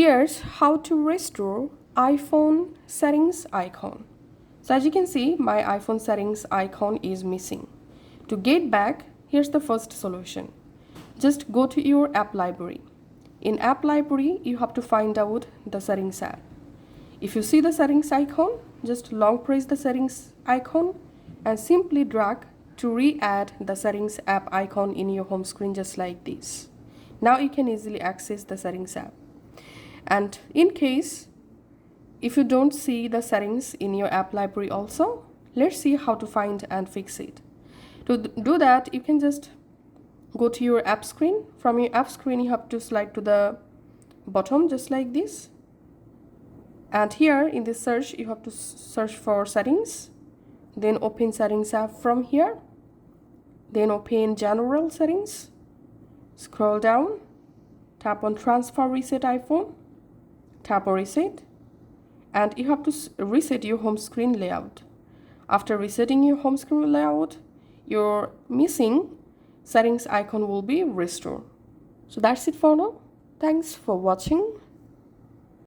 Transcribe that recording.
Here's how to restore iPhone settings icon. So as you can see, my iPhone settings icon is missing. To get back, here's the first solution. Just go to your app library. In app library, you have to find out the settings app. If you see the settings icon, just long press the settings icon and simply drag to re-add the settings app icon in your home screen just like this. Now you can easily access the settings app. And in case if you don't see the settings in your app library also, let's see how to find and fix it. To do that, you can just go to your app screen. From your app screen, you have to slide to the bottom just like this. And here in this search, you have to search for settings. Then open settings app from here. Then open general settings. Scroll down. Tap on transfer reset iPhone. Tap on reset. And you have to reset your home screen layout. After resetting your home screen layout, your missing settings icon will be restored. So that's it for now. Thanks for watching.